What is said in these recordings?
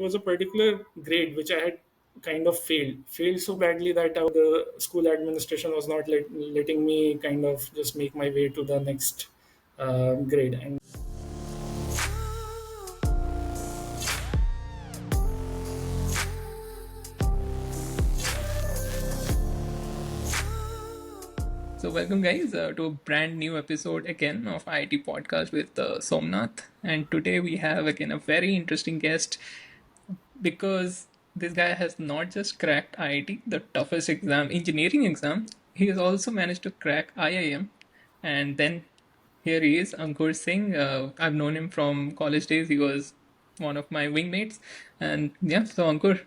was a particular grade which I had kind of failed so badly that the school administration was not letting me kind of just make my way to the next grade. And So, welcome, guys, to a brand new episode again of IIT Podcast with Somnath. And today we have again a very interesting guest because this guy has not just cracked IIT, the toughest exam, engineering exam, he has also managed to crack IIM. And then here he is, Ankur Singh. I've known him from college days, he was one of my wingmates. And yeah, so Ankur,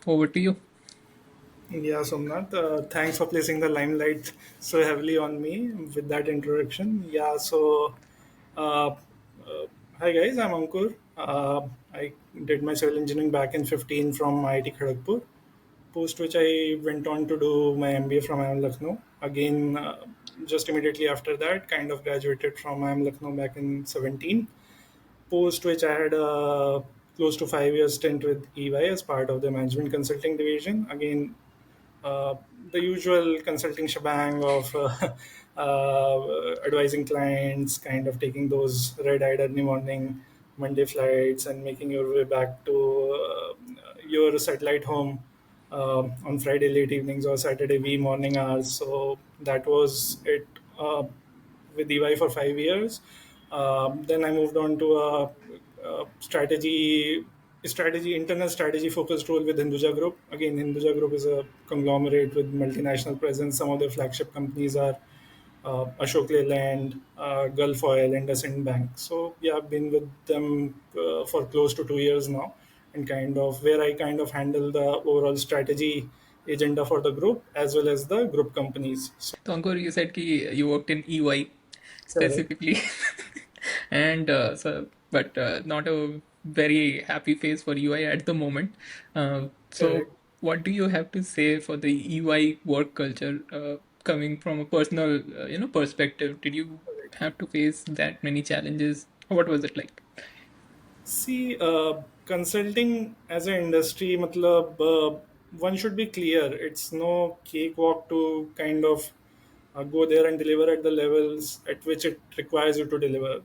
over to you. yeah, Somnath, thanks for placing the limelight so heavily on me with that introduction. Uh, hi guys, I'm Ankur. I did my civil engineering back in 15 from IIT Kharagpur, post which I went on to do my MBA from IIM Lucknow. Again, just immediately after that, kind of graduated from IIM Lucknow back in 17. Post which I had a close to 5 years stint with EY as part of the management consulting division. Again, uh, the usual consulting shebang of advising clients, kind of taking those red-eyed early morning Monday flights and making your way back to your satellite home on Friday late evenings or Saturday wee morning hours. So that was it with EY for 5 years. Then I moved on to a internal strategy focused role with Hinduja Group. Again, Hinduja Group is a conglomerate with multinational presence. Some of their flagship companies are Ashok Leyland, Gulf Oil, and Ascent Bank. So yeah, I've been with them for close to 2 years now, and kind of where I kind of handle the overall strategy agenda for the group as well as the group companies. So So, Ankur, you said ki you worked in EY correct. specifically, and but not a very happy phase for EY at the moment. So, Correct. what do you have to say for the EY work culture, coming from a personal, perspective? Did you have to face that many challenges? What was it like? See, consulting as an industry, matlab, one should be clear. It's no cakewalk to kind of go there and deliver at the levels at which it requires you to deliver.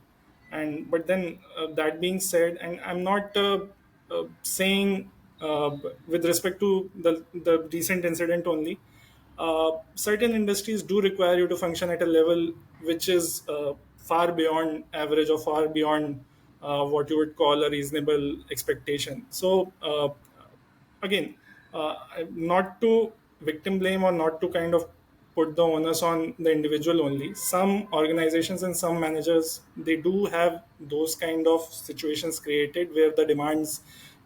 And but then that being said, and I'm not saying with respect to the recent incident only. Certain industries do require you to function at a level which is far beyond average or far beyond what you would call a reasonable expectation. So again, not to victim blame or not to kind of put the onus on the individual only. Some organizations and some managers, they do have those kind of situations created where the demands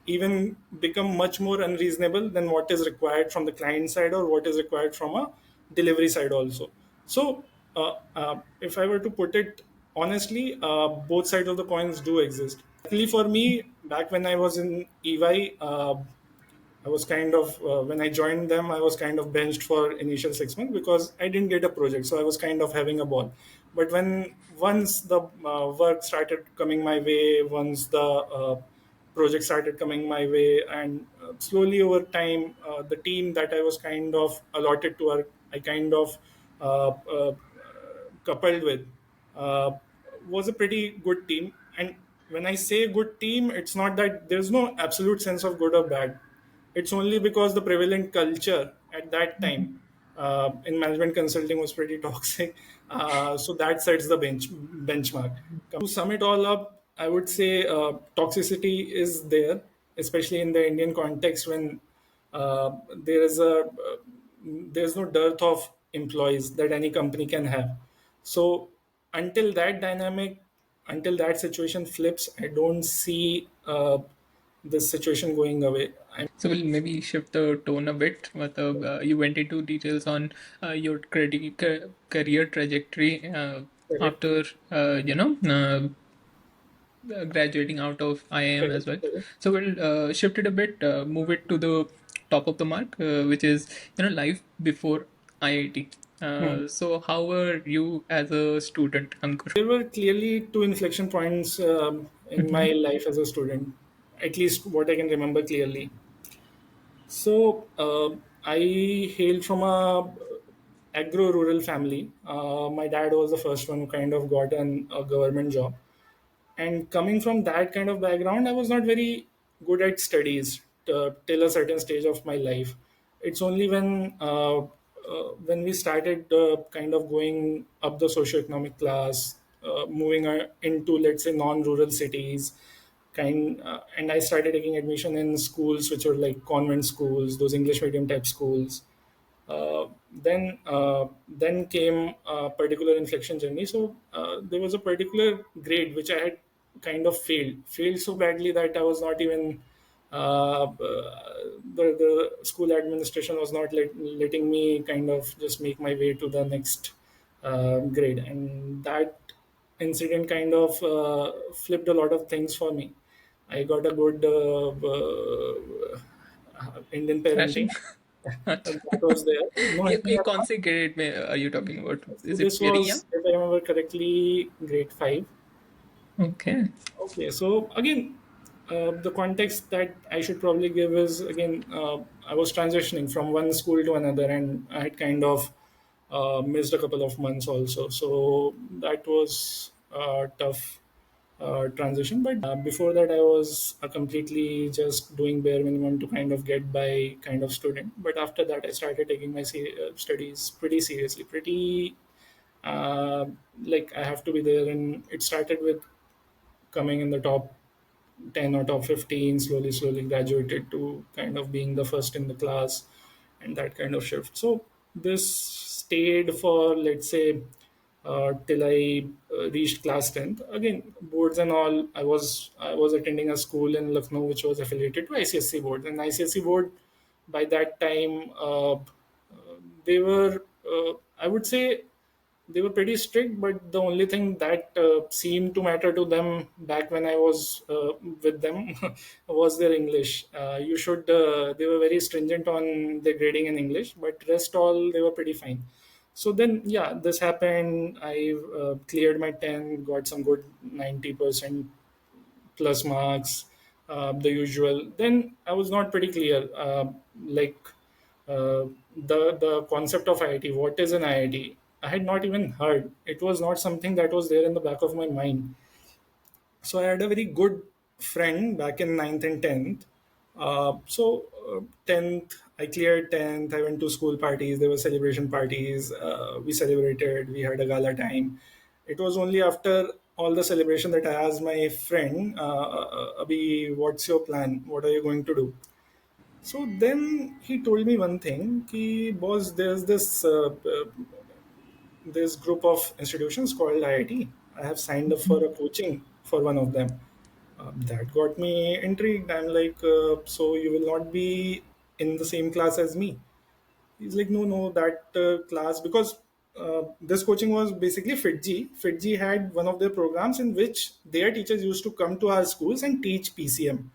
even become much more unreasonable than what is required from the client side or what is required from a delivery side also. So if I were to put it honestly, both sides of the coins do exist. Luckily for me, back when I was in EY, I was kind of when I joined them, I was kind of benched for initial 6 months because I didn't get a project, so I was kind of having a ball. But when once the work started coming my way, once the project started coming my way, and slowly over time, the team that I was kind of allotted to, I kind of uh, uh, coupled with uh, was a pretty good team. And when I say good team, it's not that there's no absolute sense of good or bad. It's only because the prevalent culture at that time in management consulting was pretty toxic. So that sets the benchmark. To sum it all up, I would say toxicity is there, especially in the Indian context when there is a there's no dearth of employees that any company can have. So until that dynamic, until that situation flips, I don't see this situation going away. So we'll maybe shift the tone a bit. But you went into details on your career trajectory Correct, after graduating out of IIM as correct, well. correct. So we'll shift it a bit, move it to the top of the mark, which is life before IIT. Hmm. So how were you as a student, Ankur? There were clearly two inflection points in my life as a student. at least what I can remember clearly. So I hail from a agro-rural family. My dad was the first one who kind of got a government job, and coming from that kind of background, I was not very good at studies till a certain stage of my life. It's only when we started kind of going up the socioeconomic class, moving into, let's say, non-rural cities, and I started taking admission in schools which were like convent schools, those English medium type schools. Then came a particular inflection journey. So there was a particular grade which I had kind of failed so badly that I was not even the school administration was not letting me kind of just make my way to the next grade, and that incident kind of flipped a lot of things for me. I got a good Indian parenting. Crashing. That was there. No, ये Indian. कौन से grade में are you talking about? So Is it this very young? was, if I remember correctly, grade five. Okay. Okay, so again, the context that I should probably give is again, I was transitioning from one school to another, and I had kind of missed a couple of months also. So that was a tough transition. But before that, I was a completely just doing bare minimum to kind of get by kind of student. But after that, I started taking my studies pretty seriously, pretty uh, like I have to be there. And it started with coming in the top 10 or top 15, slowly graduated to kind of being the first in the class, and that kind of shift. So this stayed for, let's say, till I reached class 10th. Again, boards and all, I was attending a school in Lucknow which was affiliated to ICSC board. And ICSC board by that time, they were, I would say, they were pretty strict, but the only thing that seemed to matter to them back when I was with them was their English. They were very stringent on their grading in English, but rest all they were pretty fine. So then, yeah, this happened. I cleared my 10, got some good 90% plus marks, the usual. Then I was not pretty clear, like the concept of IIT. What is an IIT? I had not even heard. It was not something that was there in the back of my mind. So I had a very good friend back in ninth and 10th. 10th, I cleared 10th. I went to school parties. There were celebration parties. We celebrated. We had a gala time. It was only after all the celebration that I asked my friend, Abhi, what's your plan? What are you going to do? So then he told me one thing, ki, boss, there's this group of institutions called IIT. I have signed up for a coaching for one of them. That got me intrigued. I'm like, so you will not be in the same class as me? He's like, no, no, that class, because this coaching was basically FitG. FitG had one of their programs in which their teachers used to come to our schools and teach PCM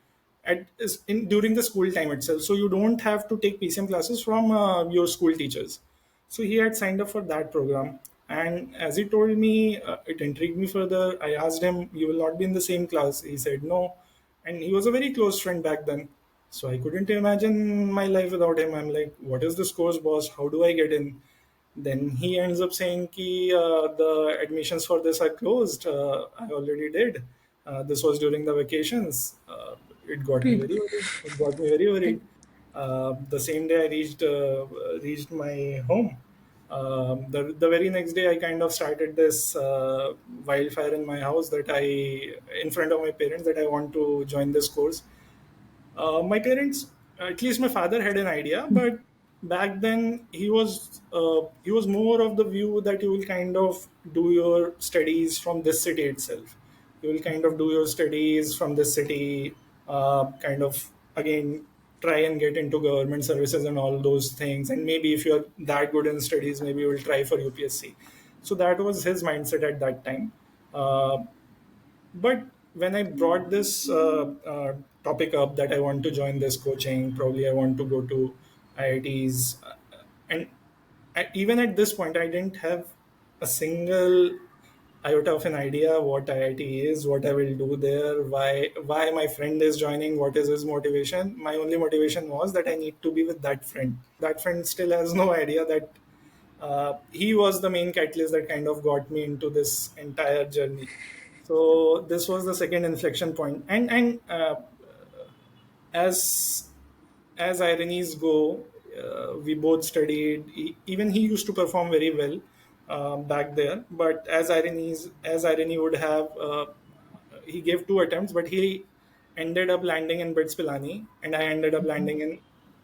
during the school time itself. So you don't have to take PCM classes from your school teachers. So he had signed up for that program. And as he told me, it intrigued me further. I asked him, you will not be in the same class. He said no. And he was a very close friend back then. So I couldn't imagine my life without him. I'm like, what is this course, boss? How do I get in? Then he ends up saying ki, the admissions for this are closed. I already did. This was during the vacations. It got me Great. very worried. It got me very worried. The same day I reached my home. The very next day, I kind of started this wildfire in my house that in front of my parents, that I want to join this course. My parents, at least my father, had an idea, but back then he was more of the view that you will kind of do your studies from this city itself. You will kind of do your studies from this city, kind of again try and get into government services and all those things. And maybe if you're that good in studies, maybe you will try for UPSC. So that was his mindset at that time. Uh, but when I brought this topic up that I want to join this coaching, probably I want to go to IITs, and even at this point, I didn't have a single iota of an idea what IIT is, what I will do there, why my friend is joining, what is his motivation. My only motivation was that I need to be with that friend. That friend still has no idea that he was the main catalyst that kind of got me into this entire journey. So this was the second inflection point. And as as ironies go, we both studied. Even he used to perform very well back there. But as irony would have, he gave two attempts, but he ended up landing in BITS Pilani, and I ended up landing in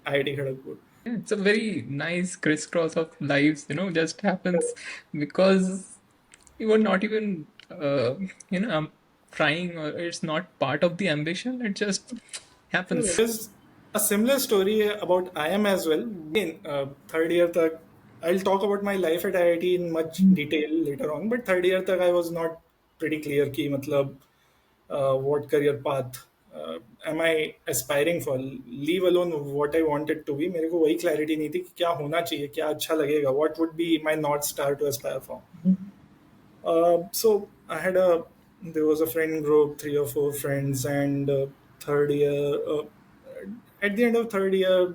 IIT Kharagpur. Yeah, it's a very nice crisscross of lives, just happens because you were not even, trying, or it's not part of the ambition. It just happens. There's a similar story about IIM as well. Again, third year tak, I'll talk about my life at IIT in much detail later on. But third year tak I was not pretty clear कि मतलब what career path am I aspiring for. Leave alone what I wanted to be. मेरे को वही clarity नहीं थी कि क्या होना चाहिए, क्या अच्छा लगेगा. What would be my north star to aspire for. So I had there was a friend group, three or four friends, and third year, at the end of third year,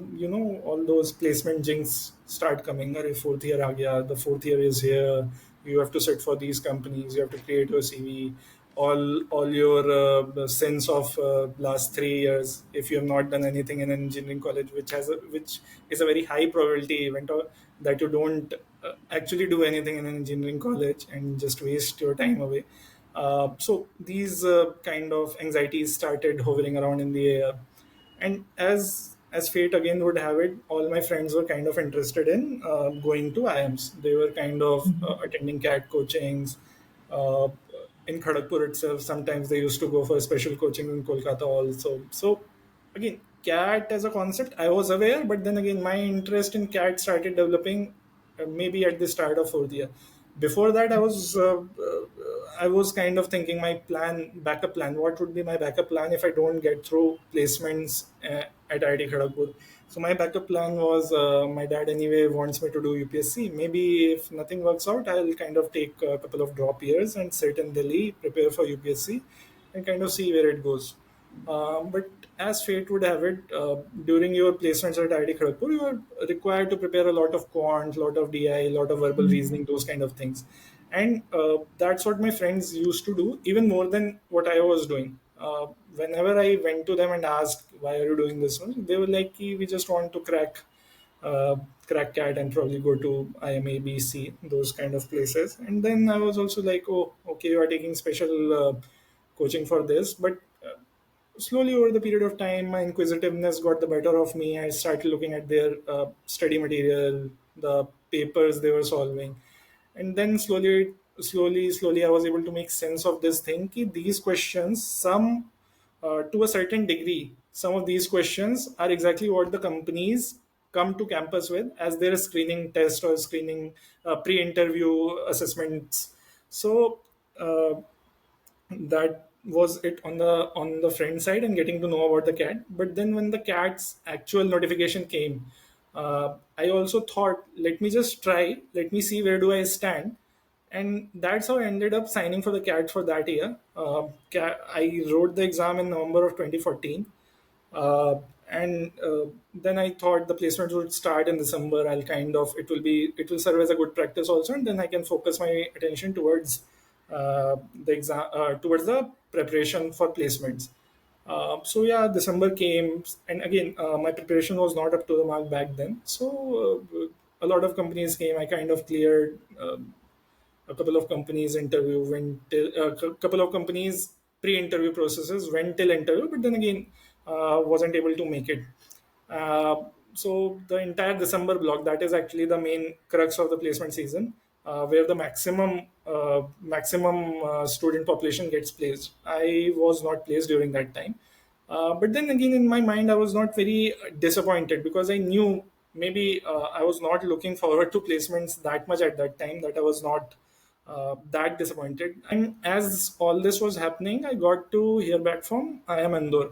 all those placement jinx start coming. Arey, fourth year aa gaya, the fourth year is here. You have to sit for these companies. You have to create your CV. All your the sense of last 3 years, if you have not done anything in an engineering college, which is a very high probability event, or that you don't actually do anything in an engineering college and just waste your time away. So these kind of anxieties started hovering around in the air, and as fate again would have it, all my friends were kind of interested in going to IIMs. They were kind of attending CAT coachings uh, in Kharagpur itself. Sometimes they used to go for special coaching in Kolkata also. So again, CAT as a concept, I was aware, but then again, my interest in CAT started developing maybe at the start of fourth year. Before that, I was kind of thinking my backup plan. What would be my backup plan if I don't get through placements at IIT Kharagpur? So my backup plan was my dad anyway wants me to do UPSC. Maybe if nothing works out, I'll kind of take a couple of drop years and sit in Delhi, prepare for UPSC, and kind of see where it goes. But as fate would have it, during your placements at IIT Kharagpur, you are required to prepare a lot of quant, lot of DI, lot of verbal reasoning, those kind of things. And that's what my friends used to do, even more than what I was doing. Whenever I went to them and asked, why are you doing this one? They were like, "Ki, we just want to uh, crack CAT and probably go to IMABC, those kind of places." And then I was also like, oh, okay, you are taking special coaching for this. But slowly over the period of time, my inquisitiveness got the better of me. I started looking at their study material, the papers they were solving, and then slowly, I was able to make sense of this thing. Ki these questions, some to a certain degree, some of these questions are exactly what the companies come to campus with as their screening test or screening pre-interview assessments. So. That was it on the friend side and getting to know about the cat. But then when the cat's actual notification came, I also thought, let me just try, let me see where do I stand. And that's how I ended up signing for the cat for that year. I wrote the exam in November of 2014. And then I thought the placements would start in December. It will serve as a good practice also, and then I can focus my attention towards the exam, towards the preparation for placements. So yeah, December came, and again, my preparation was not up to the mark back then. So a lot of companies came. I kind of cleared. A couple of companies interview went till a couple of companies pre-interview processes went till interview, but then again wasn't able to make it. So the entire December block, that is actually the main crux of the placement season, where the maximum student population gets placed. I was not placed during that time, but then again, in my mind, I was not very disappointed because I knew maybe I was not looking forward to placements that much at that time, that I was not that disappointed. And as all this was happening, I got to hear back from IIM Indore.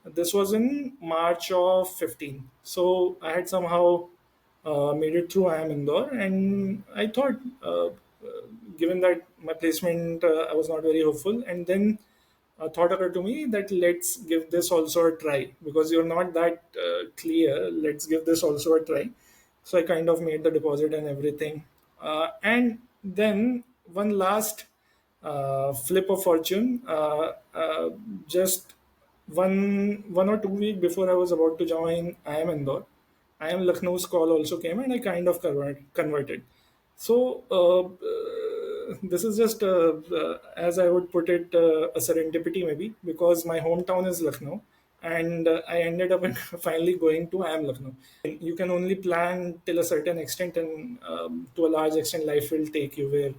This was in March of 15. So I had somehow made it through IIM Indore, and I thought, given that my placement, I was not very hopeful. And then a thought occurred to me that let's give this also a try, because you're not that clear. Let's give this also a try. So I kind of made the deposit and everything. And then one last flip of fortune. Just one or 2 week before I was about to join IIM Indore, IIM Lucknow's call also came, and I kind of converted. So this is just, as I would put it, a serendipity maybe, because my hometown is Lucknow, and I ended up finally going to IIM Lucknow. You can only plan till a certain extent, and to a large extent, life will take you where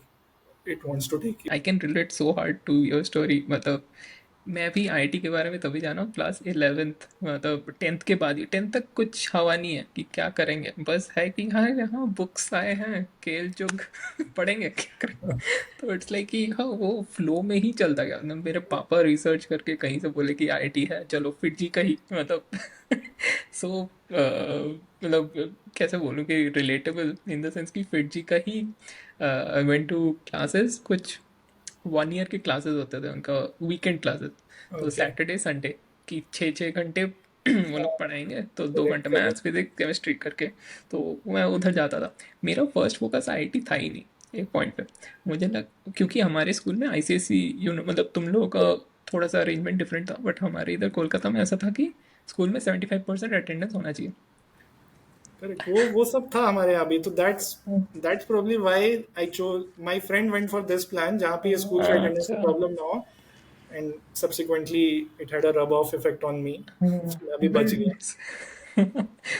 it wants to take you. I can relate so hard to your story. मतलब मैं भी IIT के बारे में तभी जाना हूँ class 11th, मतलब 10th के बाद ही। 10th तक कुछ हवा नहीं है कि क्या करेंगे, बस है कि हाँ यहाँ बुक्स आए हैं केल जुग पढ़ेंगे क्या करें। तो इट्स लाइक कि हाँ वो फ्लो में ही चलता गया। मतलब मेरे पापा रिसर्च करके कहीं से बोले कि आईआईटी है, चलो फिर जी का ही मतलब सो मतलब कैसे बोलूँ कि रिलेटेबल इन द सेंस कि फिर जी का ही। आई वेंट टू क्लासेस, कुछ 1 ईयर के क्लासेस होते थे उनका, वीकेंड क्लासेस। तो Okay. सैटरडे संडे की 6-6 घंटे वो लोग पढ़ाएंगे, तो 2 घंटे Correct. मैथ्स फिजिक्स केमिस्ट्री करके। तो मैं उधर जाता था। मेरा फर्स्ट फोकस आईआईटी था ही नहीं एक पॉइंट पे। मुझे लग, क्योंकि हमारे स्कूल में आईसीएसई मतलब तुम लोगों का थोड़ा सा अरेंजमेंट डिफरेंट था, बट हमारे इधर कोलकाता में ऐसा था कि स्कूल में 75% अटेंडेंस होना चाहिए। करेक्ट, वो सब था हमारे यहाँ भी, तो that's probably why I chose, my friend went for this plan जहाँ पे स्कूल से अटेंडेंस की अच्छा। प्रॉब्लम ना हो, and subsequently it had a rub off effect on me. मैं अभी बच गया। दैट्स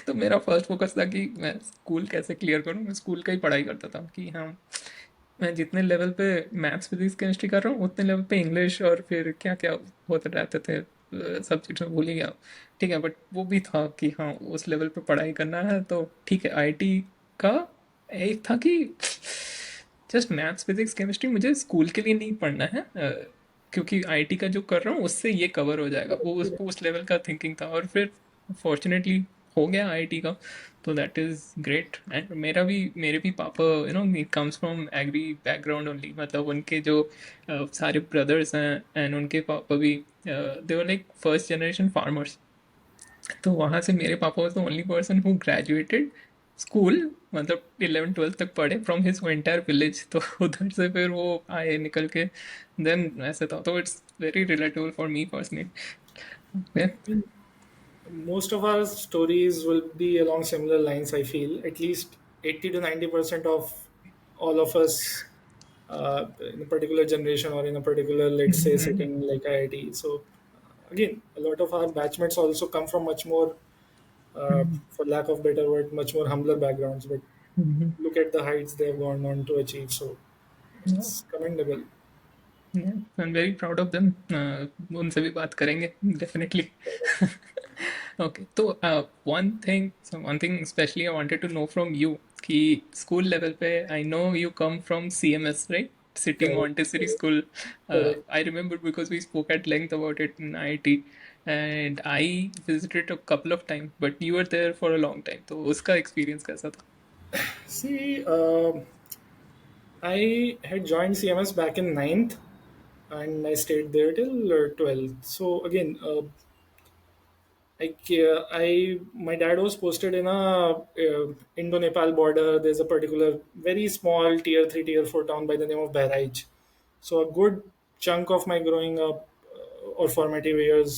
तो मेरा फर्स्ट फोकस था कि मैं स्कूल कैसे क्लियर करूँ। मैं स्कूल का ही पढ़ाई करता था कि हाँ मैं जितने लेवल पे मैथ्स फिजिक्स केमिस्ट्री कर रहा हूँ उतने लेवल पे इंग्लिश और फिर क्या क्या होते रहते थे सब्जेक्ट में भूल ही गया। ठीक है, बट वो भी था कि हाँ उस लेवल पे पढ़ाई करना है तो ठीक है। आईआईटी का एक था कि जस्ट मैथ्स फिजिक्स केमिस्ट्री मुझे स्कूल के लिए नहीं पढ़ना है, क्योंकि आईआईटी का जो कर रहा हूँ उससे ये कवर हो जाएगा। वो उस लेवल का थिंकिंग था, और फिर फॉर्चुनेटली हो गया आईआईटी का। तो दैट इज़ ग्रेट। एंड मेरे भी पापा comes from agri background only. मतलब उनके जो सारे ब्रदर्स हैं एंड उनके पापा भी they were like first generation farmers. तो वहाँ से मेरे पापा was the only person who graduated school, मतलब 11th 12th तक पढ़े फ्रॉम हिज एंटायर विलेज। तो उधर से फिर वो आए निकल के, देन ऐसे था। तो it's very relatable for me personally. Most of our stories will be along similar lines, I feel. At least 80 to 90% of all of us, in a particular generation or in a particular, let's say, setting like IIT. So, again, a lot of our batchmates also come from much more, for lack of better word, much more humbler backgrounds. But look at the heights they've gone on to achieve. So, it's commendable. I am very proud of them. उनसे भी बात करेंगे definitely. Okay, तो one thing specially I wanted to know from you कि school level पे I know you come from CMS, right? City Correct. Montessori school. Correct. I remember because we spoke at length about it in IIT, and I visited a couple of time, but you were there for a long time. तो उसका experience कैसा था? See, I had joined CMS back in ninth, and I stayed there till 12th. So again, my dad was posted in a Indo-Nepal border. There's a particular very small tier 3, tier 4 town by the name of Bahraich. So a good chunk of my growing up, or formative years,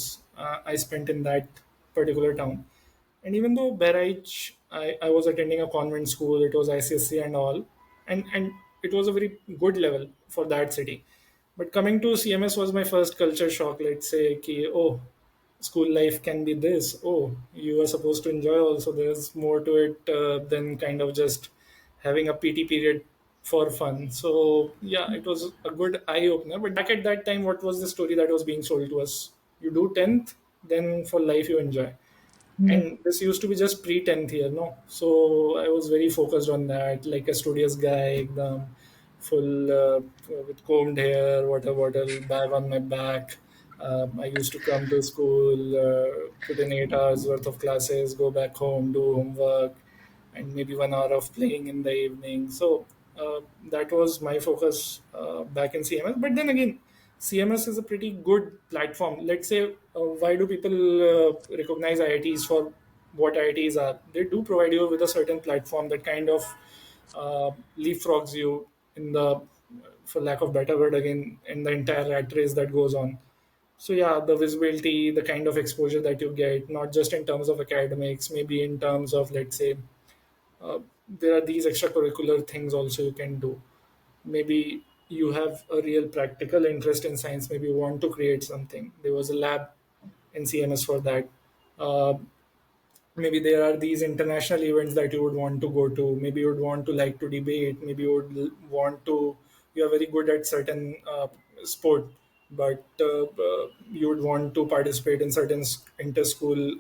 I spent in that particular town. And even though Bahraich, I was attending a convent school, it was ICSC and all, and it was a very good level for that city. But coming to CMS was my first culture shock. Let's say, ki, oh, school life can be this. Oh, you are supposed to enjoy also. There's more to it than kind of just having a PT period for fun. So yeah, it was a good eye opener. But back at that time, what was the story that was being sold to us? You do 10th, then for life you enjoy. Yeah. And this used to be just pre 10th year, no? So I was very focused on that, like a studious guy, the full, with combed hair, water bottle, bag on my back. I used to come to school, put in 8 hours worth of classes, go back home, do homework, and maybe 1 hour of playing in the evening. So That was my focus back in CMS. But then again, CMS is a pretty good platform. Let's say, why do people recognize IITs for what IITs are? They do provide you with a certain platform that kind of leapfrogs you in the, for lack of better word again, in the entire rat race that goes on. So yeah, the visibility, the kind of exposure that you get, not just in terms of academics, maybe in terms of, let's say, uh, there are these extracurricular things also you can do. Maybe you have a real practical interest in science. Maybe you want to create something. There was a lab in CMS for that. Uh, Maybe there are these international events that you would want to go to. Maybe you would want to like to debate. Maybe you would want to, you are very good at certain sport, but you would want to participate in certain inter-school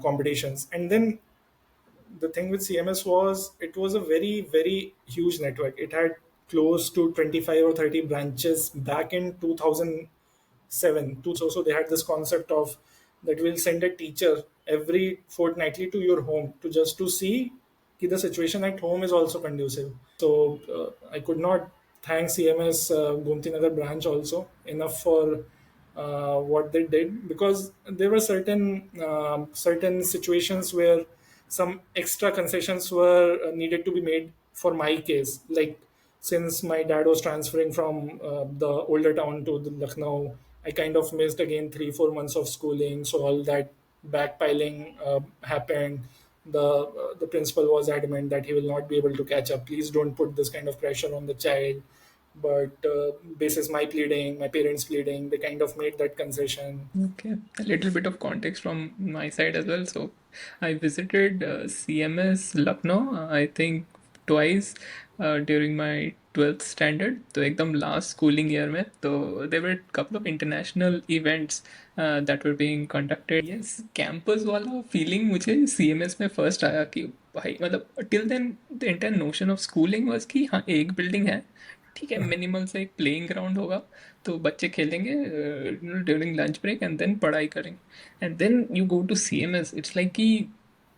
competitions. And then the thing with CMS was it was a very, very huge network. It had close to 25 or 30 branches back in 2007. So they had this concept of that we'll send a teacher every fortnightly to your home to just to see कि the situation at home is also conducive. So I could not thank CMS Gomti Nagar branch also enough for what they did, because there were certain situations where some extra concessions were needed to be made for my case. Like, since my dad was transferring from the older town to the Lucknow, I kind of missed again 3 4 months of schooling. So all that backpiling happened. The principal was adamant that he will not be able to catch up. Please don't put this kind of pressure on the child. But basis my pleading, my parents pleading, they kind of made that concession. Okay, a little bit of context from my side as well. So, I visited CMS Lucknow, I think twice during my 12th standard. तो एकदम last schooling year में तो there were a couple of international events that were being conducted. Yes, campus वाला feeling मुझे CMS में first आया कि भाई मतलब till then the entire notion of schooling was कि हाँ एक building है, ठीक है, मिनिमल से एक प्लेइंग ग्राउंड होगा तो बच्चे खेलेंगे during lunch break and then पढ़ाई करेंगे and then you go to CMS it's like कि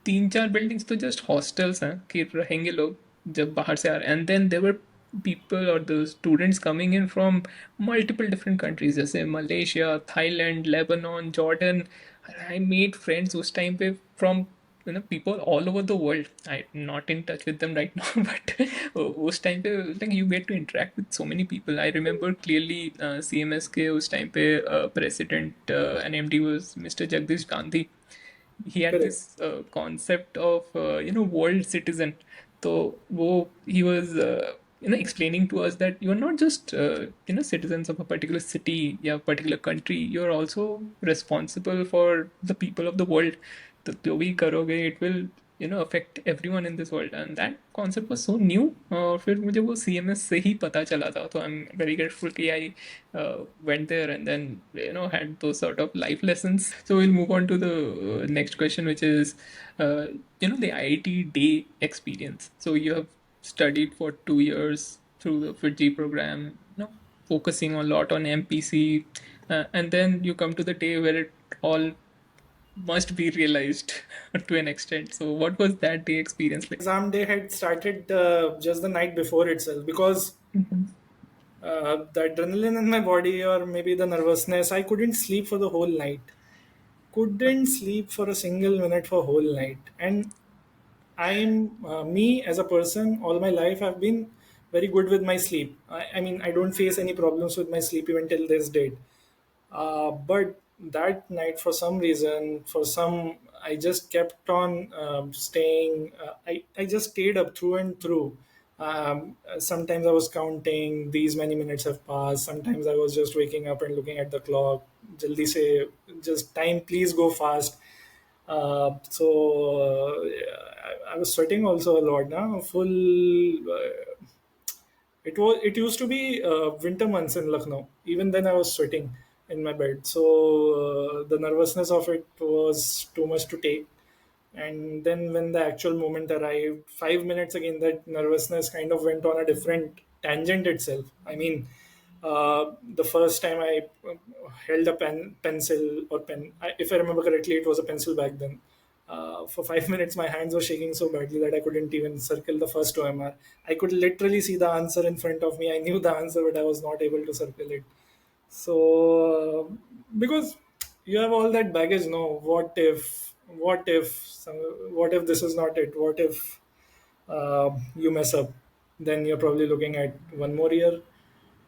तीन चार बिल्डिंग्स तो जस्ट हॉस्टल्स हैं कि रहेंगे लोग जब बाहर से आ रहे हैं एंड देन देवर people or the students coming in from multiple different countries जैसे Malaysia Thailand Lebanon Jordan I made friends उस टाइम पे from people all over the world. I'm not in touch with them right now, but उस time पे like you get to interact with so many people. I remember clearly CMS के उस time पे president and MD was Mr. Jagdish Gandhi. He had Correct. this concept of world citizen. So he was explaining to us that you're not just citizens of a particular city, yeah, particular country. You're also responsible for the people of the world. तो जो भी करोगे it will affect everyone in this world, and that concept was so new. और फिर मुझे वो CMS से ही पता चला था, तो I'm very grateful कि I went there and then had those sort of life lessons. So we'll move on to the next question, which is the IIT Day experience. So you have studied for 2 years through the FITG program, focusing a lot on MPC, and then you come to the day where it all must be realized to an extent. So, what was that day experience like? Exam day had started just the night before itself, because the adrenaline in my body, or maybe the nervousness, I couldn't sleep for the whole night. Couldn't sleep for a single minute for whole night. And I'm me as a person, all my life I've been very good with my sleep. I mean, I don't face any problems with my sleep even till this date. But that night, for some reason, I just kept on staying. I just stayed up through and through. Sometimes I was counting, these many minutes have passed. Sometimes I was just waking up and looking at the clock. Jaldi se, just time, please go fast. I was sweating also a lot now. It used to be winter months in Lucknow. Even then, I was sweating in my bed. So the nervousness of it was too much to take. And then when the actual moment arrived, 5 minutes again, that nervousness kind of went on a different tangent itself. I mean, the first time I held a pencil or pen, if I remember correctly, it was a pencil back then. For 5 minutes, my hands were shaking so badly that I couldn't even circle the first OMR. I could literally see the answer in front of me. I knew the answer, but I was not able to circle it. So, because you have all that baggage, no, what if this is not it? What if you mess up? Then you're probably looking at one more year.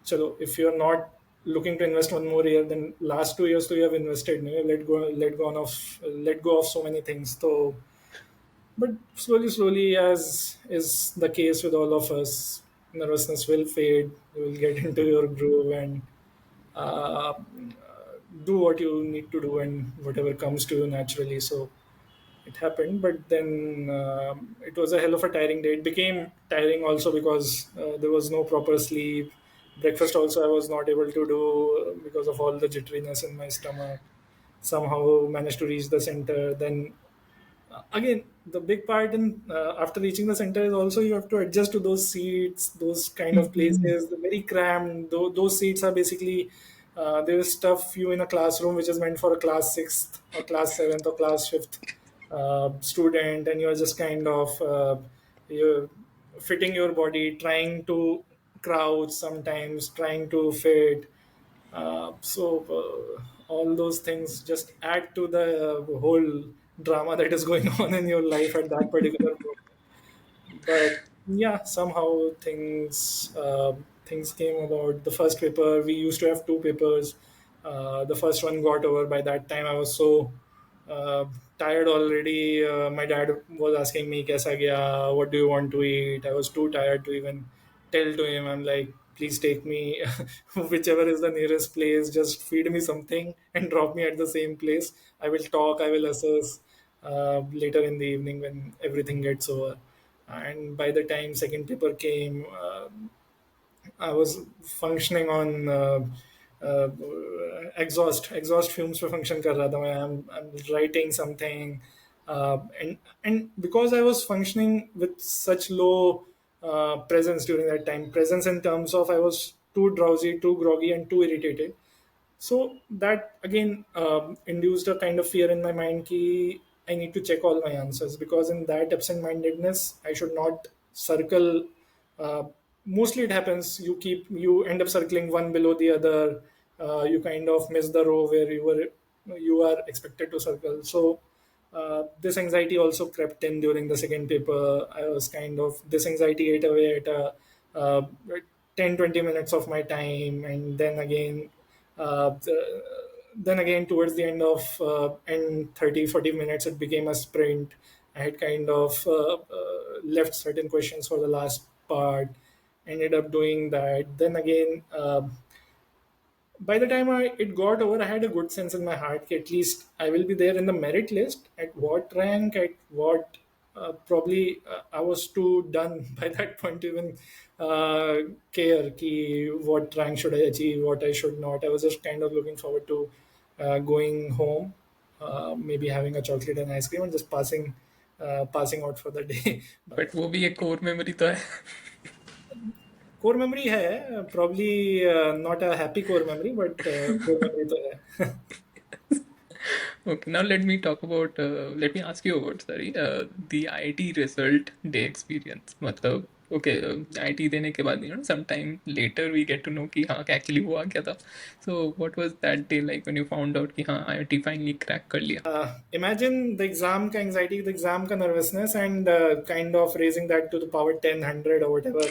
So if you're not looking to invest one more year, then last 2 years, you have invested. You know, let go of so many things. So, but slowly, as is the case with all of us, nervousness will fade. You will get into your groove and uh, do what you need to do and whatever comes to you naturally. So it happened, but then it was a hell of a tiring day. It became tiring also because there was no proper sleep. Breakfast also I was not able to do because of all the jitteriness in my stomach. Somehow managed to reach the center. Then again, the big part in after reaching the center is also you have to adjust to those seats, those kind of places, they're very cramped. Those seats are basically they will stuff you in a classroom which is meant for a class sixth or class seventh or class fifth student, and you're just kind of you're fitting your body, trying to crouch, sometimes trying to fit. All those things just add to the whole drama that is going on in your life at that particular moment. But yeah, somehow things came about. The first paper, we used to have two papers. The first one got over. By that time, I was so uh, tired already. My dad was asking me, "Kaisa gaya? What do you want to eat?" I was too tired to even tell to him. I'm like, "Please take me, whichever is the nearest place. Just feed me something and drop me at the same place. I will talk. I will assess later in the evening when everything gets over." And by the time second paper came, I was functioning on uh, exhaust fumes पे function कर रहा था मैं. I'm writing something, and because I was functioning with such low presence during that time, presence in terms of I was too drowsy, too groggy, and too irritated. So that again induced a kind of fear in my mind ki I need to check all my answers, because in that absent-mindedness I should not circle. Uh, Mostly it happens you end up circling one below the other. You kind of miss the row where you are expected to circle. So this anxiety also crept in during the second paper. I was kind of this anxiety ate away at a uh, 10-20 minutes of my time, and then again towards the end of end 30-40 minutes it became a sprint. I had kind of left certain questions for the last part, ended up doing that. Then again, by the time it got over, I had a good sense in my heart that at least I will be there in the merit list. At what rank, at what, probably I was too done by that point to even care ki what rank should I achieve, what I should not. I was just kind of looking forward to going home, maybe having a chocolate and ice cream and just passing out for the day. But but वो भी एक core memory तो है. core memory है, probably not a happy core memory, but core memory तो है. Okay, now let me talk about, let me ask you about, sorry, the IIT result day experience. मतलब, okay, IIT देने के बाद, sometime later we get to know कि हाँ actually हुआ क्या था. So what was that day like when you found out कि हाँ IIT finally crack कर लिया? Imagine the exam ka anxiety, the exam ka nervousness, and kind of raising that to the power 10, 100 or whatever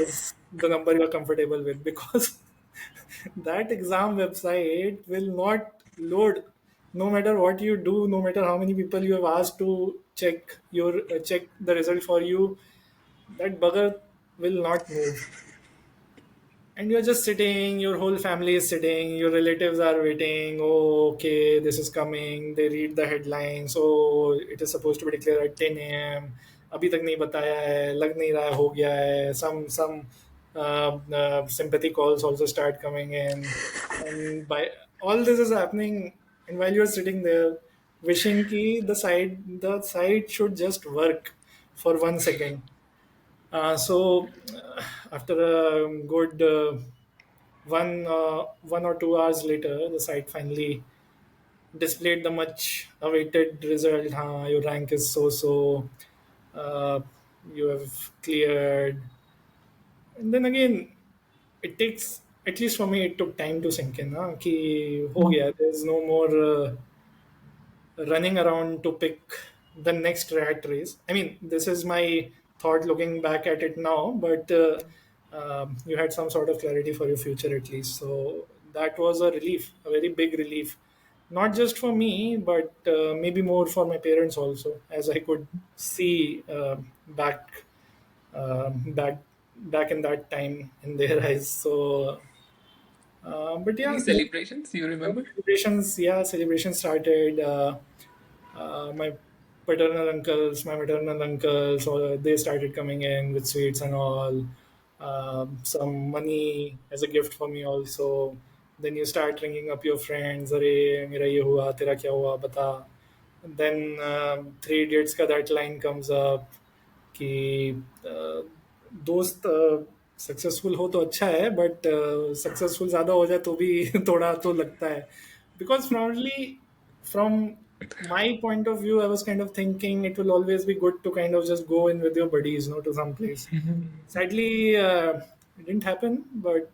is the number you're comfortable with, because that exam website will not load no matter what you do, no matter how many people you have asked to check the result for you. That bugger will not move, and you're just sitting, your whole family is sitting, your relatives are waiting. Oh, okay, this is coming. They read the headlines. Oh, it is supposed to be declared at 10 a.m. अभी तक नहीं बताया है, लग नहीं रहा है, हो गया है. Some sympathy calls also start coming in, and by all this is happening, and while you're sitting there wishing ki the site should just work for 1 second. After a good 1 or 2 hours later, the site finally displayed the much awaited result. Your rank is so so. Uh, you have cleared, and then again, it takes, at least for me, it took time to sink in. कि हो गया. There's no more running around to pick the next rat race. I mean, this is my thought looking back at it now, but you had some sort of clarity for your future at least. So that was a relief, a very big relief, not just for me, but maybe more for my parents also, as I could see back, back, back in that time in their eyes. So, but Any yeah, celebrations you remember? celebrations, yeah, celebrations started. My paternal uncles, my maternal uncles, all, they started coming in with sweets and all. Some money as a gift for me also. Then you start ringing up your friends. अरे मेरा ये हुआ, तेरा क्या हुआ, बता. Then Three Idiots का that line comes up कि दोस्त सक्सेसफुल हो तो अच्छा है, बट सक्सेसफुल ज़्यादा हो जाए तो भी थोड़ा तो लगता है. Because probably from my point of view, I was kind of thinking it will always be good to kind of just go in with your buddies, to some place. Sadly, it didn't happen, but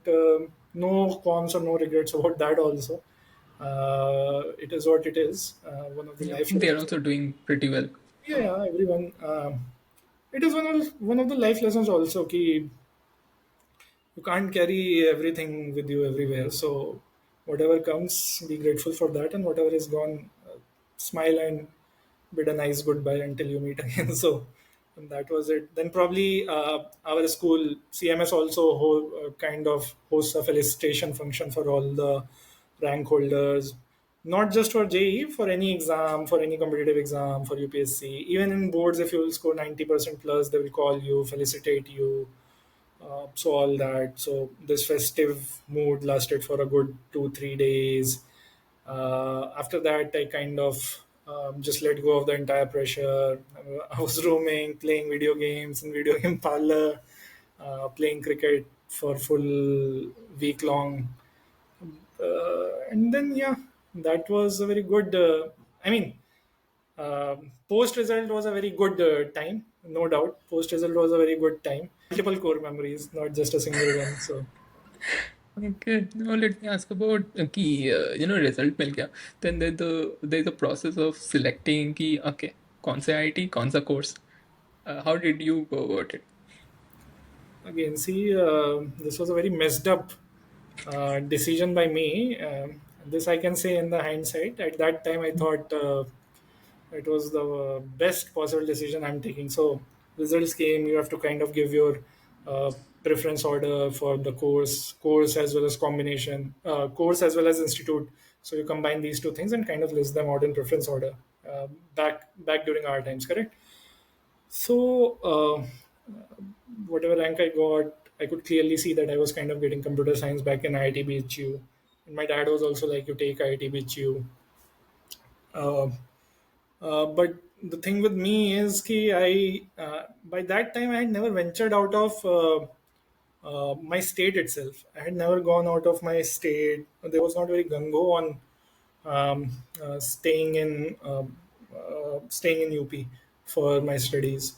no qualms or no regrets about that also. It is what it is. One of the Yeah, I life think they are lessons. also doing pretty well. Yeah, yeah, everyone. It is one of the life lessons also. Ki you can't carry everything with you everywhere. So whatever comes, be grateful for that, and whatever is gone, smile and bid a nice goodbye until you meet again. So and that was it. Then probably our school CMS also kind of hosts a felicitation function for all the rank holders, not just for JE, for any exam, for any competitive exam, for UPSC. Even in boards, if you will score 90% plus, they will call you, felicitate you, so all that. So this festive mood lasted for a good 2 3 days. After that, I kind of just let go of the entire pressure. I was roaming, playing video games in video game parlor, playing cricket for full week long, and then yeah, that was a very good. I mean, post result was a very good time, no doubt. Post result was a very good time. Multiple core memories, not just a single one. So Okay, now let me ask about result मिल गया. Then there's a process of selecting कि okay कौन सा IIT कौन सा course. How did you go about it? again, see, this was a very messed up decision by me. This I can say in the hindsight. At that time, I thought it was the best possible decision I'm taking. So results came. You have to kind of give your preference order for the course as well as combination, course as well as institute. So you combine these two things and kind of list them out in preference order. Back during our times, correct? So whatever rank I got, I could clearly see that I was kind of getting computer science back in IIT BHU. And my dad was also like, you take IIT BHU. Uh, but the thing with me is कि by that time I had never ventured out of my state itself. I had never gone out of my state. There was not very gung-ho on staying in UP for my studies,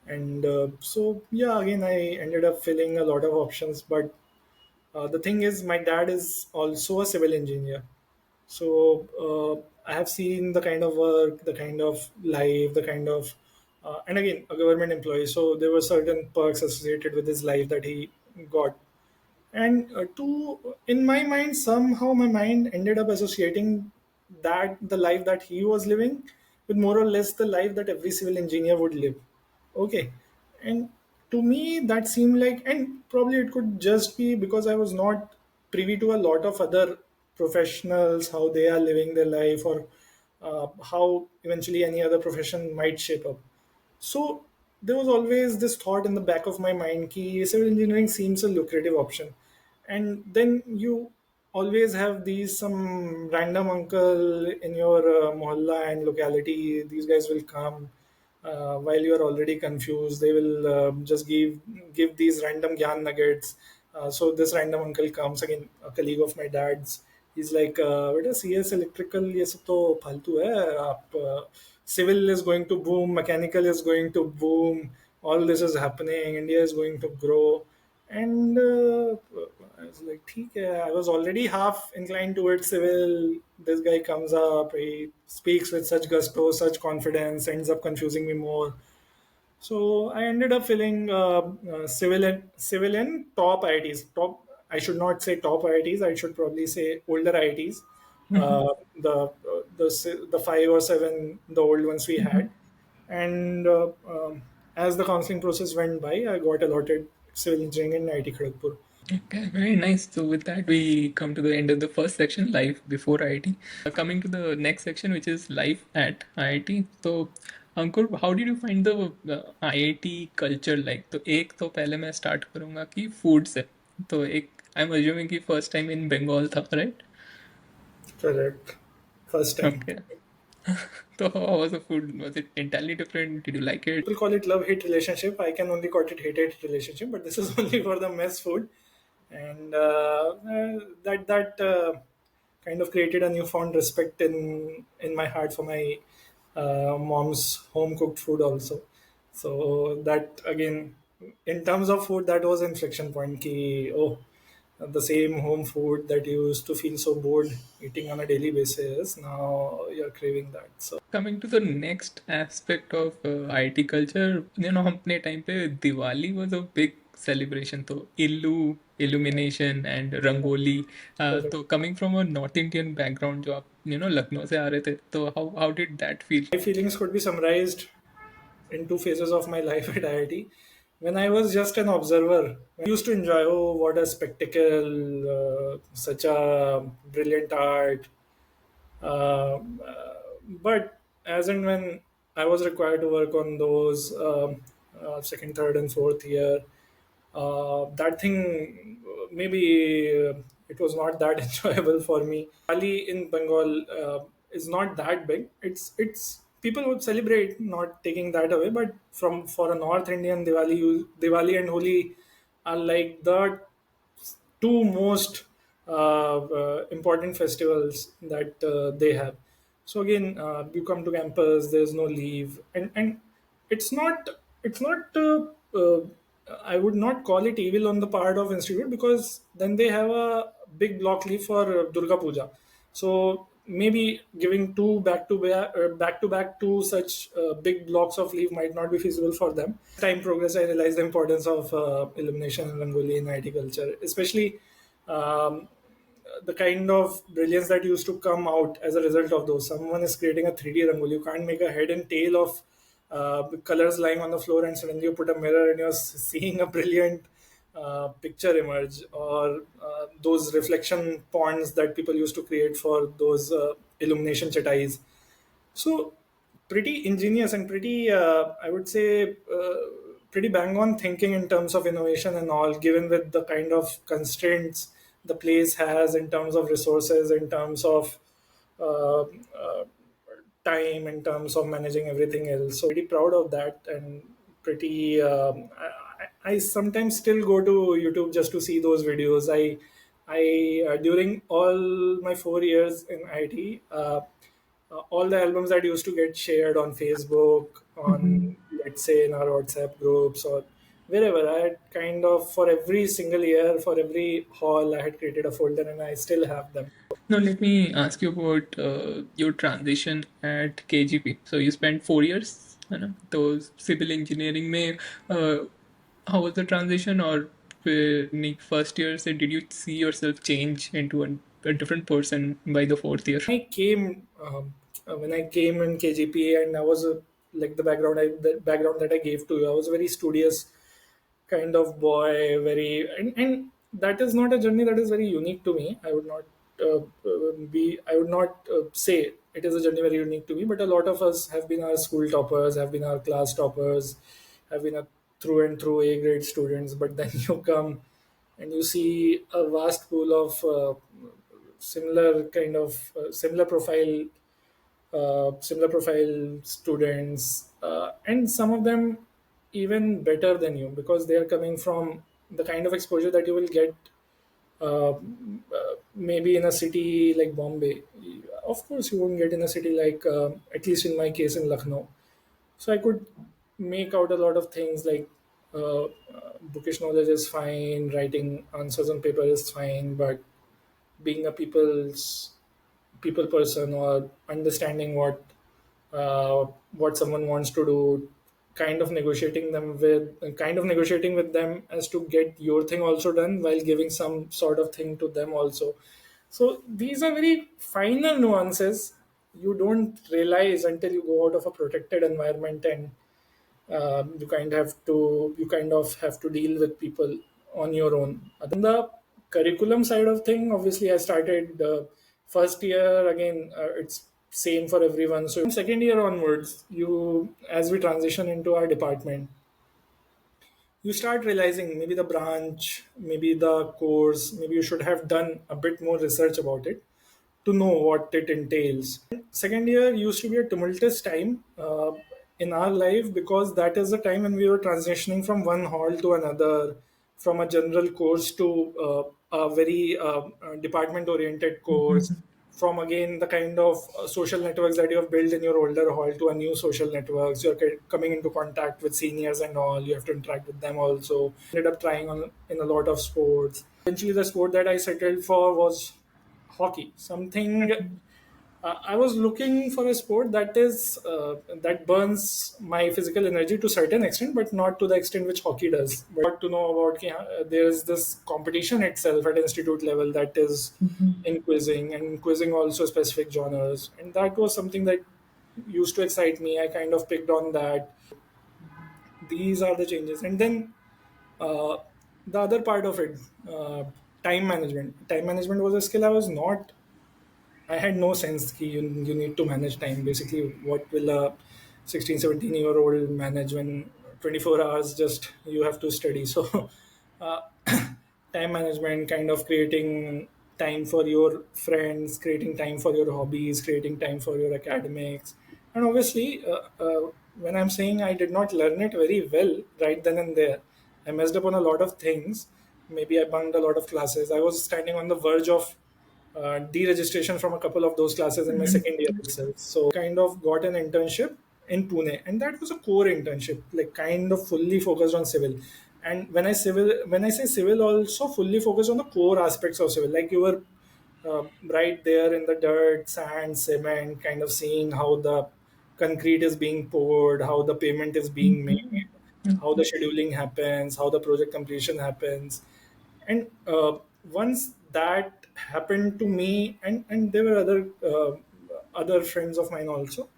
and so yeah, again I ended up filling a lot of options. But the thing is, my dad is also a civil engineer, so I have seen the kind of work, the kind of life, the kind of, and again, a government employee. So there were certain perks associated with his life that he got. And in my mind, somehow my mind ended up associating that the life that he was living with more or less the life that every civil engineer would live. Okay. And to me, that seemed like, and probably it could just be because I was not privy to a lot of other professionals, how they are living their life, or how eventually any other profession might shape up. So there was always this thought in the back of my mind कि civil engineering seems a lucrative option, and then you always have these some random uncle in your mohalla and locality. These guys will come while you are already confused. They will just give these random gyan nuggets. So this random uncle comes again, a colleague of my dad's. He's like, बेटा CS electrical ये सब तो फालतू है आप civil is going to boom, mechanical is going to boom, all this is happening, India is going to grow. And I was like, ठीक है. I was already half inclined towards civil. This guy comes up, he speaks with such gusto, such confidence, ends up confusing me more. So I ended up filling civil and top IITs. Top, I should not say top IITs. I should probably say older IITs. The 5 or 7, the old ones we had. And as the counseling process went by, I got allotted civil engineering in IIT Kharagpur. Okay, very nice. So with that, we come to the end of the first section, life before IIT. Coming to the next section, which is life at IIT. So, Ankur, how did you find the IIT culture like? तो एक तो पहले मैं start करूँगा कि food से. तो एक I'm assuming कि first time in Bengal था, right? Correct. First time. Okay. So how was the food? Was it entirely different? Did you like it? People call it love-hate relationship. I can only call it hate-hate relationship, but this is only for the mess food. And that kind of created a newfound respect in my heart for my mom's home cooked food also. So that again, in terms of food, that was inflection point. Ki, oh, the same home food that you used to feel so bored eating on a daily basis, now you're craving that. So Coming to the next aspect of IT culture, हम अपने time पे Diwali was a big celebration. तो इल्लू illumination and rangoli. तो coming from a North Indian background जो आप लखनऊ से आ रहे थे, तो how did that feel? my feelings could be summarized in 2 phases of my life at IIT. When I was just an observer, I used to enjoy, oh, what a spectacle, such a brilliant art. But as and when I was required to work on those second, third, and fourth year, that thing maybe it was not that enjoyable for me. Diwali in Bengal is not that big. It's people would celebrate, not taking that away, but from for a North Indian Diwali, Diwali and Holi are like the two most important festivals that they have. So again, you come to campus. There's no leave, and it's not. I would not call it evil on the part of institute because then they have a big block leave for Durga Puja. So maybe giving two back to back two such big blocks of leave might not be feasible for them. Time progress, I realized the importance of illumination and Rangoli in IT culture, especially um, the kind of brilliance that used to come out as a result of those. Someone is creating a 3D Rangoli. You can't make a head and tail of colors lying on the floor and suddenly you put a mirror and you're seeing a brilliant picture emerge, or those reflection ponds that people used to create for those illumination chatais. So pretty ingenious and pretty, I would say, pretty bang on thinking in terms of innovation and all, given with the kind of constraints the place has in terms of resources, in terms of uh, uh, time, in terms of managing everything else. So pretty proud of that and pretty. I sometimes still go to YouTube just to see those videos. I during all my 4 years in IT. All the albums that used to get shared on Facebook, on let's say in our WhatsApp groups or wherever, I had kind of for every single year, for every hall, I had created a folder and I still have them. Now let me ask you about your transition at KGP. So you spent 4 years, है ना? तो civil engineering में how was the transition, or फिर first year से did you see yourself change into a different person by the fourth year? I came when I came in KGP, and I was like the background that I gave to you. I was a very studious kind of boy, very and that is not a journey that is very unique to me. I would not I would not say it is a journey very unique to me, but a lot of us have been our school toppers, have been our class toppers, have been a through and through A grade students. But then you come and you see a vast pool of similar profile students, and some of them even better than you because they are coming from the kind of exposure that you will get maybe in a city like Bombay. Of course, you won't get in a city like, at least in my case, in Lucknow. So I could make out a lot of things like bookish knowledge is fine, writing answers on paper is fine, but being a people person or understanding what someone wants to do, kind of negotiating with them as to get your thing also done while giving some sort of thing to them also. So these are very finer nuances you don't realize until you go out of a protected environment, and you kind of have to deal with people on your own. The curriculum side of thing, obviously, I started first year again. It's same for everyone. So from second year onwards, you as we transition into our department, you start realizing maybe the branch, maybe the course, maybe you should have done a bit more research about it to know what it entails. Second year used to be a tumultuous time in our life, because that is the time when we were transitioning from one hall to another, from a general course to a very department oriented course, from again the kind of social networks that you have built in your older hall to a new social networks. You're coming into contact with seniors and all, you have to interact with them also. Ended up trying on in a lot of sports. Eventually the sport that I settled for was hockey. Something I was looking for a sport that burns my physical energy to a certain extent, but not to the extent which hockey does. But got to know about there is this competition itself at institute level that is in quizzing, and quizzing also specific genres, and that was something that used to excite me. I kind of picked on that. These are the changes, and then uh, the other part of it, time management. Time management was a skill I was not I had no sense that you need to manage time. Basically, what will a 16, 17-year-old manage when 24 hours just you have to study? So, uh, time management, kind of creating time for your friends, creating time for your hobbies, creating time for your academics. And obviously, when I'm saying I did not learn it very well right then and there, I messed up on a lot of things. Maybe I bunked a lot of classes. I was standing on the verge of deregistration from a couple of those classes in my second year itself. So kind of got an internship in Pune, and that was a core internship, like kind of fully focused on civil. And when I say civil, also fully focused on the core aspects of civil, like you were right there in the dirt, sand, cement, kind of seeing how the concrete is being poured, how the payment is being made, how the scheduling happens, how the project completion happens. And once that happened to me, and there were other friends of mine also,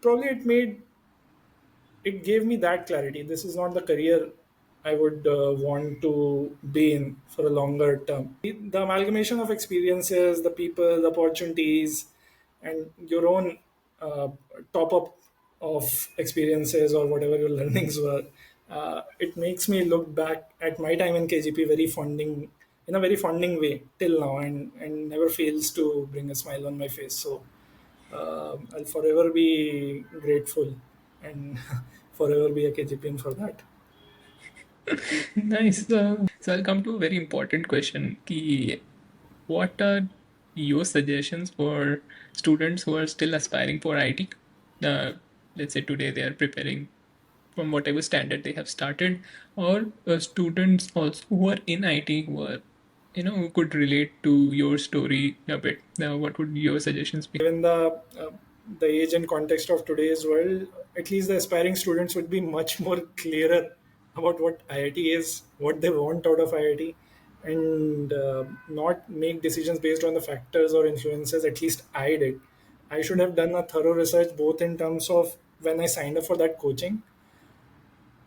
probably it gave me that clarity. This is not the career I would want to be in for a longer term. The amalgamation of experiences, the people, the opportunities, and your own uh, top up of experiences or whatever your learnings were, it makes me look back at my time in KGP in a very fonding way till now, and never fails to bring a smile on my face. So I'll forever be grateful and forever be a KGPN for that. Nice. So I'll come to a very important question. Ki, what are your suggestions for students who are still aspiring for IT? Uh, let's say today they are preparing from whatever standard they have started, or students also who are in IT who are, who could relate to your story a bit. Now, what would your suggestions be? Given the age and context of today's world, at least the aspiring students would be much more clearer about what IIT is, what they want out of IIT, and not make decisions based on the factors or influences. At least I did. I should have done a thorough research both in terms of when I signed up for that coaching,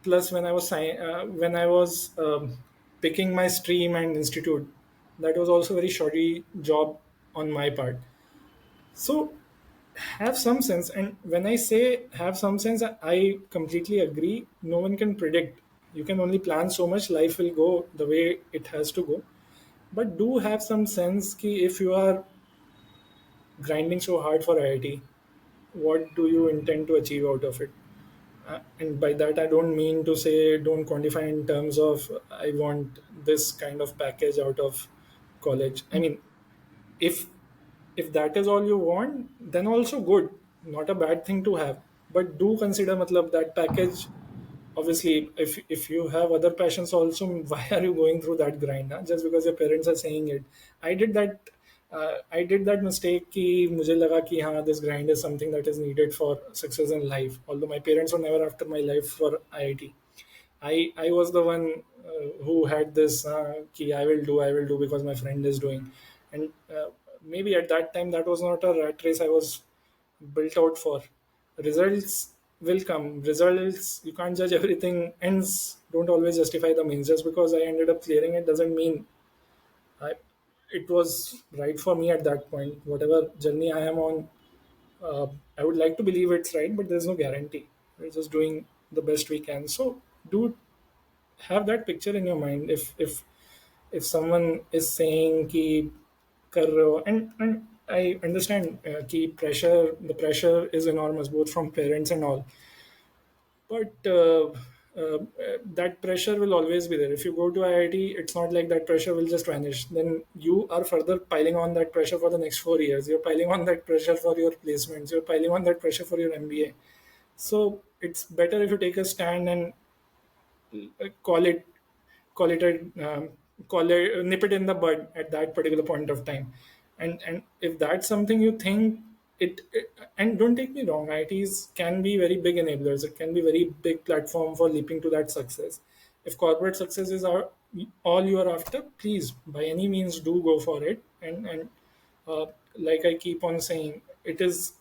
plus when I was picking my stream and institute. That was also a very shoddy job on my part. So have some sense, and when I say have some sense, I completely agree. No one can predict. You can only plan so much. Life will go the way it has to go, but do have some sense ki if you are grinding so hard for IIT, what do you intend to achieve out of it? And by that I don't mean to say, don't quantify in terms of I want this kind of package out of college. I mean, if if that is all you want, then also good, not a bad thing to have. But do consider matlab that package. Obviously, if you have other passions also, why are you going through that grind, huh? Just because your parents are saying it. I did that mistake कि मुझे लगा कि हाँ, this grind is something that is needed for success in life, although my parents were never after my life for IIT. I was the one who had this कि I will do because my friend is doing. And maybe at that time that was not a rat race I was built out for. Results will come. Results, you can't judge everything. Ends don't always justify the means. Just because I ended up clearing it doesn't mean I, it was right for me at that point. Whatever journey I am on, I would like to believe it's right, but there's no guarantee. We're just doing the best we can. So do have that picture in your mind. If someone is saying कि कर रहे हो, and I understand कि the pressure is enormous both from parents and all, but that pressure will always be there. If you go to IIT, it's not like that pressure will just vanish. Then you are further piling on that pressure for the next 4 years. You're piling on that pressure for your placements. You're piling on that pressure for your MBA. So it's better if you take a stand and call it call it a call it nip it in the bud at that particular point of time. And if that's something you think it, and don't take me wrong, ITs can be very big enablers. It can be very big platform for leaping to that success. If corporate success is all you are after, please by any means do go for it. And like I keep on saying, it is,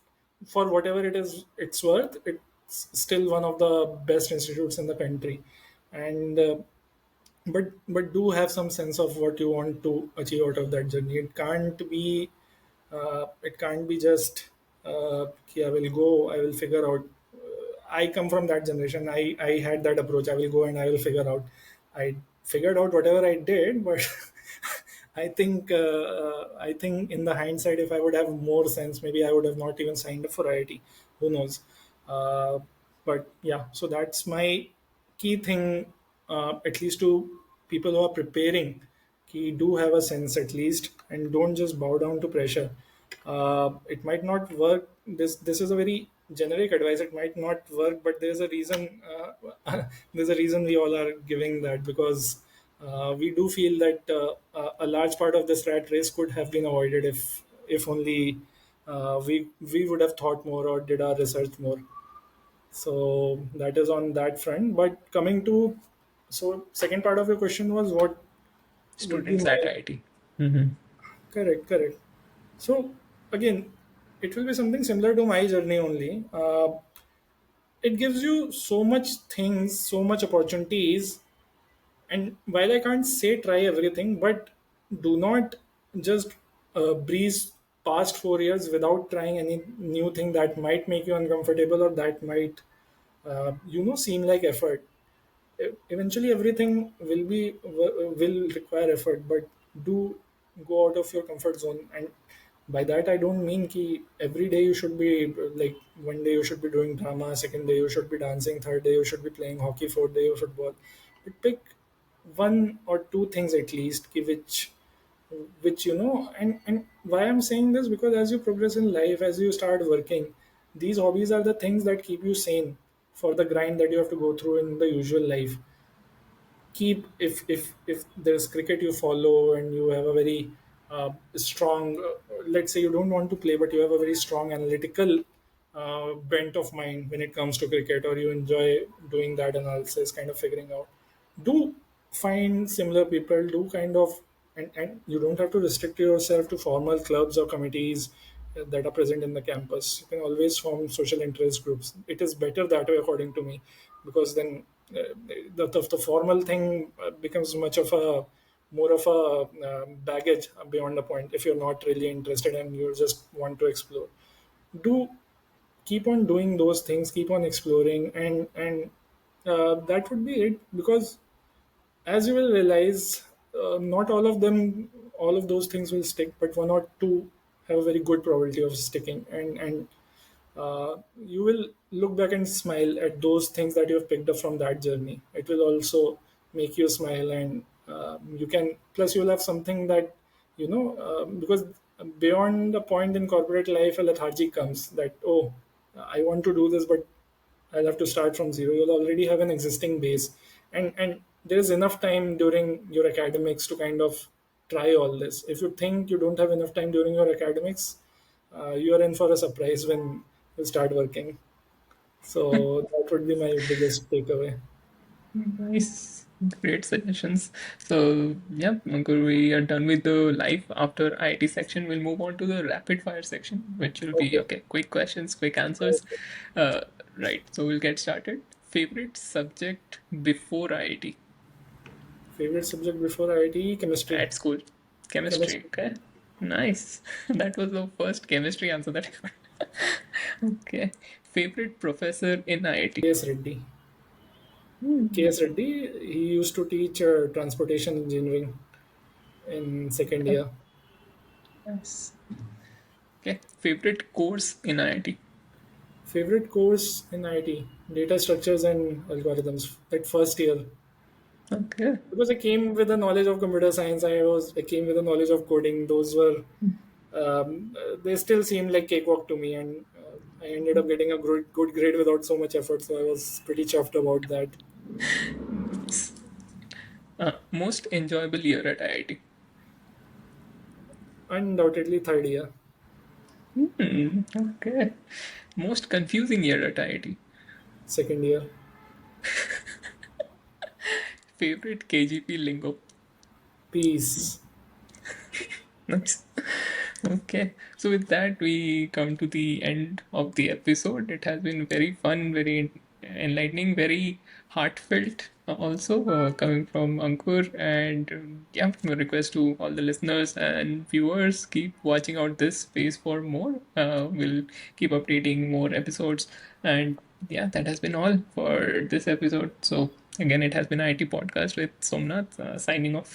for whatever it is it's worth, it's still one of the best institutes in the country. And but do have some sense of what you want to achieve out of that journey. It can't be just I will go, I will figure out. I come from that generation. I had that approach. I will go and I will figure out. I figured out whatever I did, but I think in the hindsight, if I would have more sense, maybe I would have not even signed up for IIT. Who knows? Uh, but yeah, so that's my key thing. At least to people who are preparing, ki do have a sense at least, and don't just bow down to pressure. It might not work. This is a very generic advice. It might not work, but there's a reason. There's a reason we all are giving that, because we do feel that a large part of this rat race could have been avoided if only we would have thought more or did our research more. So that is on that front. But coming to, so second part of your question was what would be Students at my, IIT. Mm-hmm. correct. So again, it will be something similar to my journey only. It gives you so much things, so much opportunities, and while I can't say try everything, but do not just breeze past 4 years without trying any new thing that might make you uncomfortable or that might seem like effort. Eventually everything will require effort, but do go out of your comfort zone. And by that I don't mean ki every day you should be like, one day you should be doing drama, second day you should be dancing, third day you should be playing hockey, fourth day you football. But pick one or two things at least ki which and why I'm saying this, because as you progress in life, as you start working, these hobbies are the things that keep you sane for the grind that you have to go through in the usual life. Keep, if there's cricket you follow and you have a very strong, let's say you don't want to play but you have a very strong analytical bent of mind when it comes to cricket, or you enjoy doing that analysis, kind of figuring out, do find similar people, do kind of, and you don't have to restrict yourself to formal clubs or committees that are present in the campus. You can always form social interest groups. It is better that way according to me, because then the formal thing becomes much of a more of a baggage beyond the point if you're not really interested and you just want to explore. Do keep on doing those things, keep on exploring, and that would be it. Because as you will realize, not all of those things will stick, but one or two have a very good probability of sticking. And you will look back and smile at those things that you have picked up from that journey. It will also make you smile, and you can, plus you'll have something that because beyond the point in corporate life, a lethargy comes that, oh, I want to do this, but I'll have to start from zero. You'll already have an existing base, and there is enough time during your academics to kind of try all this. If you think you don't have enough time during your academics, you are in for a surprise when you start working. So that would be my biggest takeaway. Nice. Great suggestions. So, yeah, Ankur, we are done with the live after IT section. We'll move on to the rapid fire section, which will be Okay. okay, quick questions, quick answers. Uh, right. So, we'll get started. Favorite subject before IIT Favorite subject before IIT? Chemistry. at school? Chemistry. Chemistry. Okay. Nice. That was the first chemistry answer that I got. Okay. Favorite professor in IIT? K.S. Reddy. K.S. Reddy, he used to teach transportation engineering in second Okay. year. Nice. Okay. Favorite course in IIT? Favorite course in IT? Data structures and algorithms. That first year. Okay. Because I came with a knowledge of computer science, I came with a knowledge of coding. Those were they still seemed like cakewalk to me, and I ended up getting a good grade without so much effort. So I was pretty chuffed about that. Most enjoyable year at IIT. Undoubtedly, third year, Okay. Most confusing year at IIT. second year, Favorite KGP lingo. peace. Nice. Okay. So with that, we come to the end of the episode. It has been very fun, very enlightening, very heartfelt. Also coming from Ankur, and yeah, a request to all the listeners and viewers: keep watching out this space for more. We'll keep updating more episodes, and yeah, that has been all for this episode. So again, it has been IT podcast with Somnath signing off.